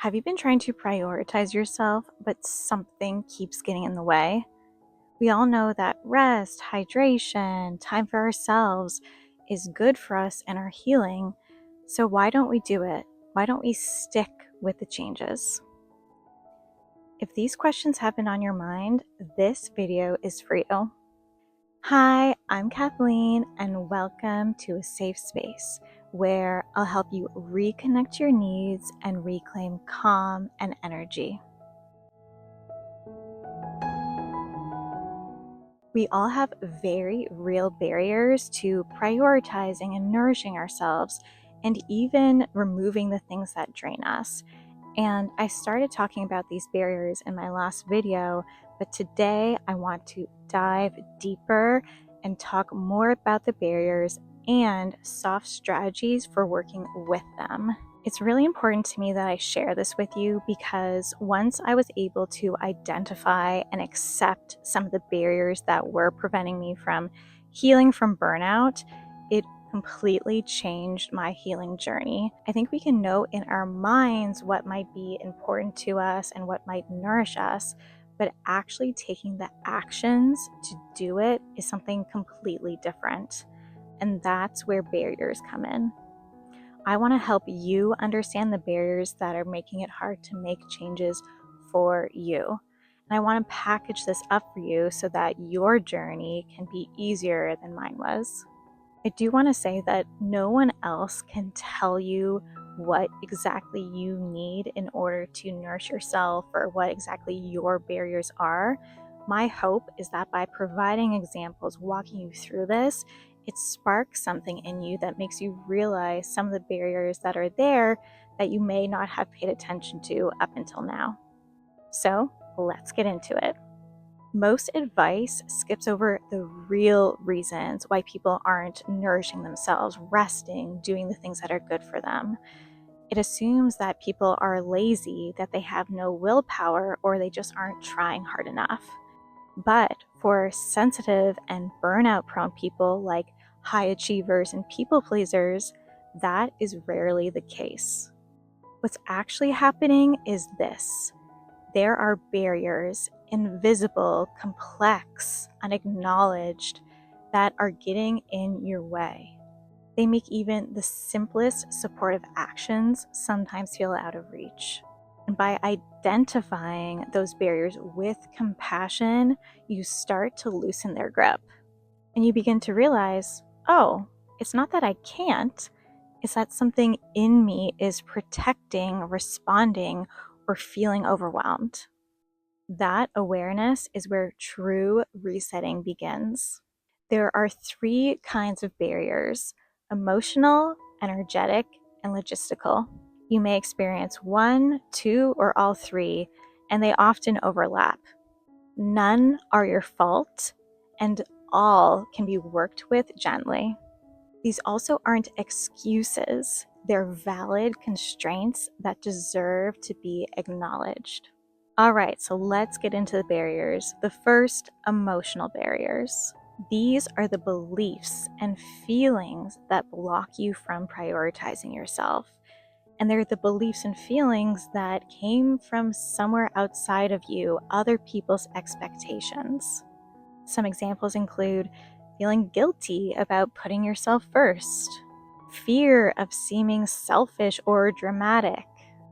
Have you been trying to prioritize yourself, but something keeps getting in the way? We all know that rest, hydration, time for ourselves is good for us and our healing. So why don't we do it? Why don't we stick with the changes? If these questions have been on your mind, this video is for you. Hi, I'm Kathleen, and welcome to a safe space where I'll help you reconnect your needs and reclaim calm and energy. We all have very real barriers to prioritizing and nourishing ourselves, and even removing the things that drain us. And I started talking about these barriers in my last video, but today I want to dive deeper and talk more about the barriers and soft strategies for working with them. It's really important to me that I share this with you because once I was able to identify and accept some of the barriers that were preventing me from healing from burnout, it completely changed my healing journey. I think we can know in our minds what might be important to us and what might nourish us, but actually taking the actions to do it is something completely different. And that's where barriers come in. I want to help you understand the barriers that are making it hard to make changes for you. And I want to package this up for you so that your journey can be easier than mine was. I do want to say that no one else can tell you what exactly you need in order to nourish yourself or what exactly your barriers are. My hope is that by providing examples, walking you through this, it sparks something in you that makes you realize some of the barriers that are there that you may not have paid attention to up until now. So let's get into it. Most advice skips over the real reasons why people aren't nourishing themselves, resting, doing the things that are good for them. It assumes that people are lazy, that they have no willpower, or they just aren't trying hard enough. But for sensitive and burnout-prone people like high achievers and people pleasers, that is rarely the case. What's actually happening is this. There are barriers, invisible, complex, unacknowledged, that are getting in your way. They make even the simplest supportive actions sometimes feel out of reach. And by identifying those barriers with compassion, you start to loosen their grip. And you begin to realize, oh, it's not that I can't, it's that something in me is protecting, responding, or feeling overwhelmed. That awareness is where true resetting begins. There are 3 kinds of barriers: emotional, energetic, and logistical. You may experience 1, 2, or all 3, and they often overlap. None are your fault, and all can be worked with gently. These also aren't excuses. They're valid constraints that deserve to be acknowledged. All right, so let's get into the barriers. The first, emotional barriers. These are the beliefs and feelings that block you from prioritizing yourself. And they're the beliefs and feelings that came from somewhere outside of you, other people's expectations. Some examples include feeling guilty about putting yourself first, fear of seeming selfish or dramatic,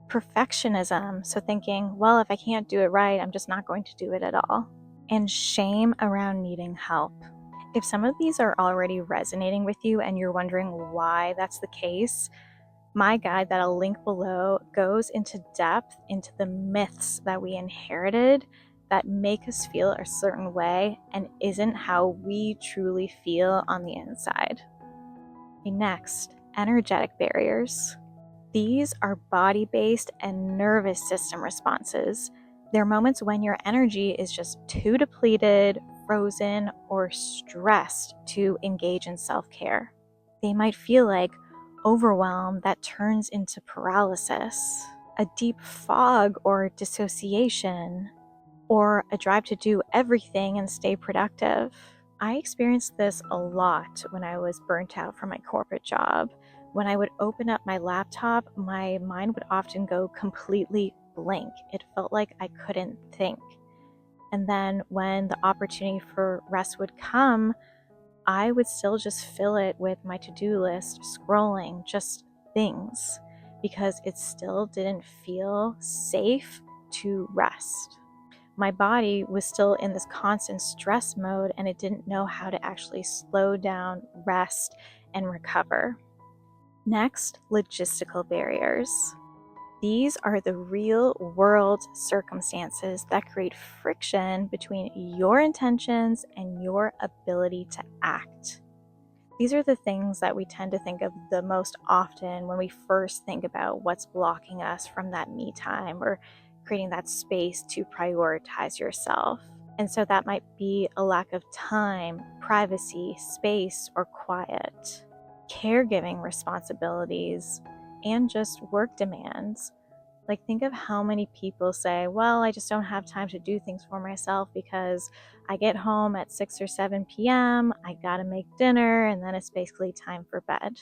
perfectionism, so thinking, well, if I can't do it right, I'm just not going to do it at all, and shame around needing help. If some of these are already resonating with you and you're wondering why that's the case, my guide that I'll link below goes into depth into the myths that we inherited that make us feel a certain way and isn't how we truly feel on the inside. Okay, next, energetic barriers. These are body-based and nervous system responses. They're moments when your energy is just too depleted, frozen, or stressed to engage in self-care. They might feel like overwhelm that turns into paralysis, a deep fog or dissociation, or a drive to do everything and stay productive. I experienced this a lot when I was burnt out from my corporate job. When I would open up my laptop, my mind would often go completely blank. It felt like I couldn't think. And then when the opportunity for rest would come, I would still just fill it with my to-do list, scrolling, just things, because it still didn't feel safe to rest. My body was still in this constant stress mode and it didn't know how to actually slow down, rest, and recover. Next, logistical barriers. These are the real world circumstances that create friction between your intentions and your ability to act. These are the things that we tend to think of the most often when we first think about what's blocking us from that me time or creating that space to prioritize yourself. And so that might be a lack of time, privacy, space, or quiet, caregiving responsibilities, and just work demands. Like, think of how many people say, well, I just don't have time to do things for myself because I get home at 6 or 7 p.m., I gotta make dinner, and then it's basically time for bed.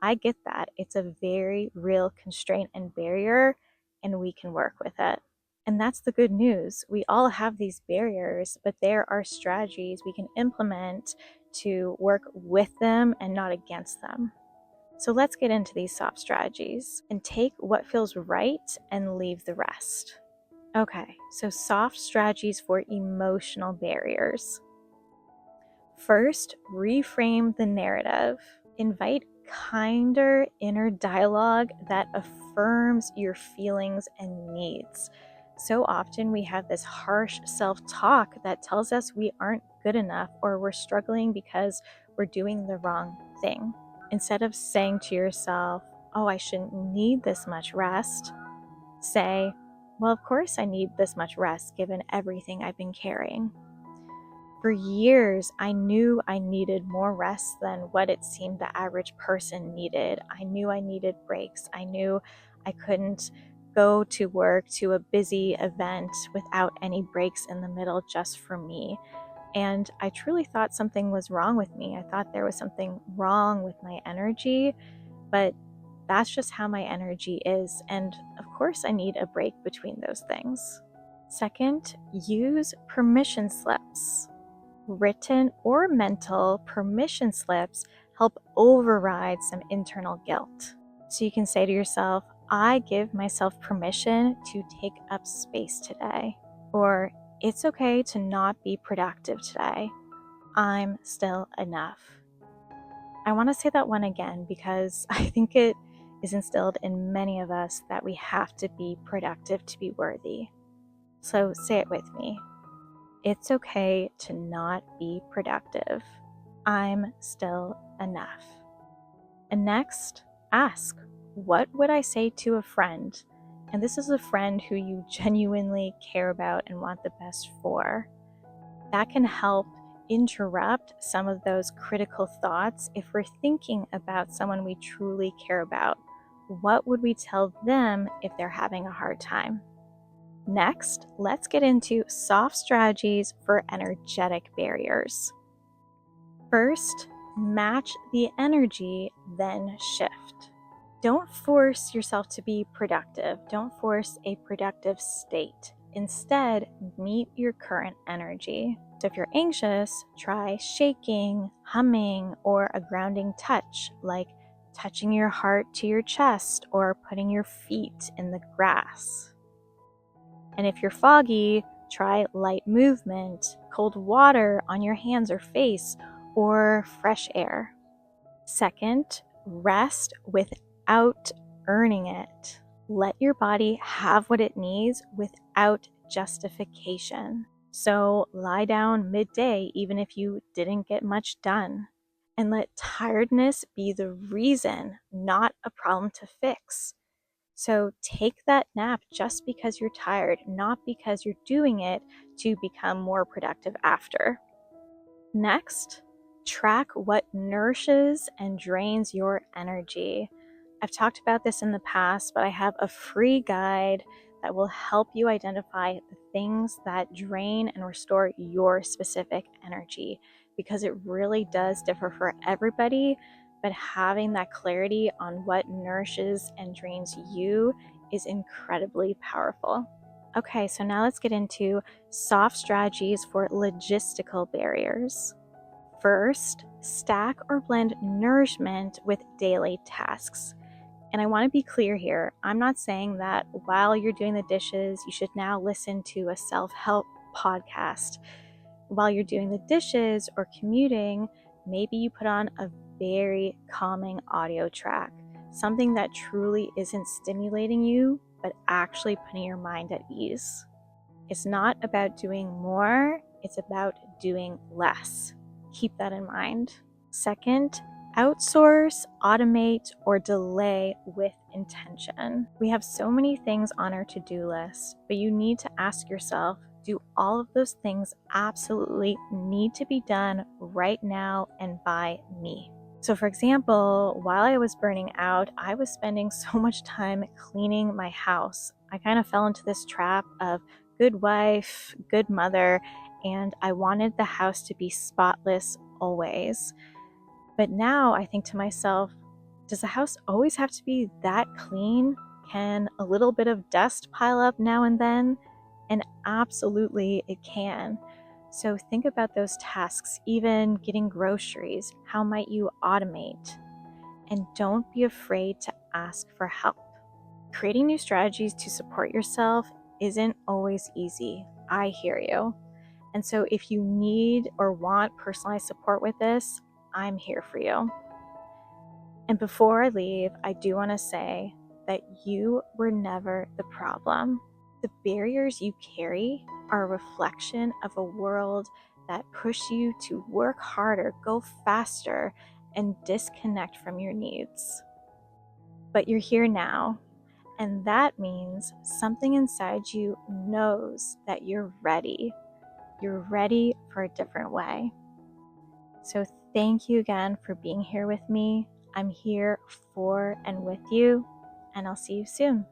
I get that. It's a very real constraint and barrier, and we can work with it. And that's the good news. We all have these barriers, but there are strategies we can implement to work with them and not against them. So let's get into these soft strategies and take what feels right and leave the rest. Okay, so soft strategies for emotional barriers. First, reframe the narrative. Invite kinder inner dialogue that affirms your feelings and needs. So often we have this harsh self-talk that tells us we aren't good enough or we're struggling because we're doing the wrong thing. Instead of saying to yourself, oh, I shouldn't need this much rest, say, well, of course I need this much rest given everything I've been carrying. For years, I knew I needed more rest than what it seemed the average person needed. I knew I needed breaks. I knew I couldn't go to work to a busy event without any breaks in the middle just for me. And I truly thought something was wrong with me. I thought there was something wrong with my energy, but that's just how my energy is. And of course, I need a break between those things. Second, use permission slips. Written or mental permission slips help override some internal guilt. So you can say to yourself, I give myself permission to take up space today. Or, it's okay to not be productive today. I'm still enough. I want to say that one again because I think it is instilled in many of us that we have to be productive to be worthy. So say it with me. It's okay to not be productive. I'm still enough. And next, ask, what would I say to a friend? And this is a friend who you genuinely care about and want the best for. That can help interrupt some of those critical thoughts if we're thinking about someone we truly care about. What would we tell them if they're having a hard time? Next, let's get into soft strategies for energetic barriers. First, match the energy, then shift. Don't force yourself to be productive. Don't force a productive state. Instead, meet your current energy. So if you're anxious, try shaking, humming, or a grounding touch, like touching your heart to your chest or putting your feet in the grass. And if you're foggy, try light movement, cold water on your hands or face, or fresh air. Second, rest without earning it. Let your body have what it needs without justification. So lie down midday even if you didn't get much done. And let tiredness be the reason, not a problem to fix. So take that nap just because you're tired, not because you're doing it to become more productive after. Next, track what nourishes and drains your energy. I've talked about this in the past, but I have a free guide that will help you identify the things that drain and restore your specific energy, because it really does differ for everybody, but having that clarity on what nourishes and drains you is incredibly powerful. Okay, so now let's get into soft strategies for logistical barriers. First, stack or blend nourishment with daily tasks. And I want to be clear here. I'm not saying that while you're doing the dishes, you should now listen to a self-help podcast. While you're doing the dishes or commuting, maybe you put on a very calming audio track, something that truly isn't stimulating you, but actually putting your mind at ease. It's not about doing more, it's about doing less. Keep that in mind. Second, outsource, automate, or delay with intention. We have so many things on our to-do list, but you need to ask yourself, do all of those things absolutely need to be done right now and by me? So for example, while I was burning out, I was spending so much time cleaning my house. I kind of fell into this trap of good wife, good mother, and I wanted the house to be spotless always. But now I think to myself, does the house always have to be that clean? Can a little bit of dust pile up now and then? And absolutely it can. So think about those tasks, even getting groceries. How might you automate? And don't be afraid to ask for help. Creating new strategies to support yourself isn't always easy. I hear you. And so if you need or want personalized support with this, I'm here for you. And before I leave, I do want to say that you were never the problem. The barriers you carry are a reflection of a world that push you to work harder, go faster, and disconnect from your needs. But you're here now, and that means something inside you knows that you're ready. You're ready for a different way. So thank you again for being here with me. I'm here for and with you, and I'll see you soon.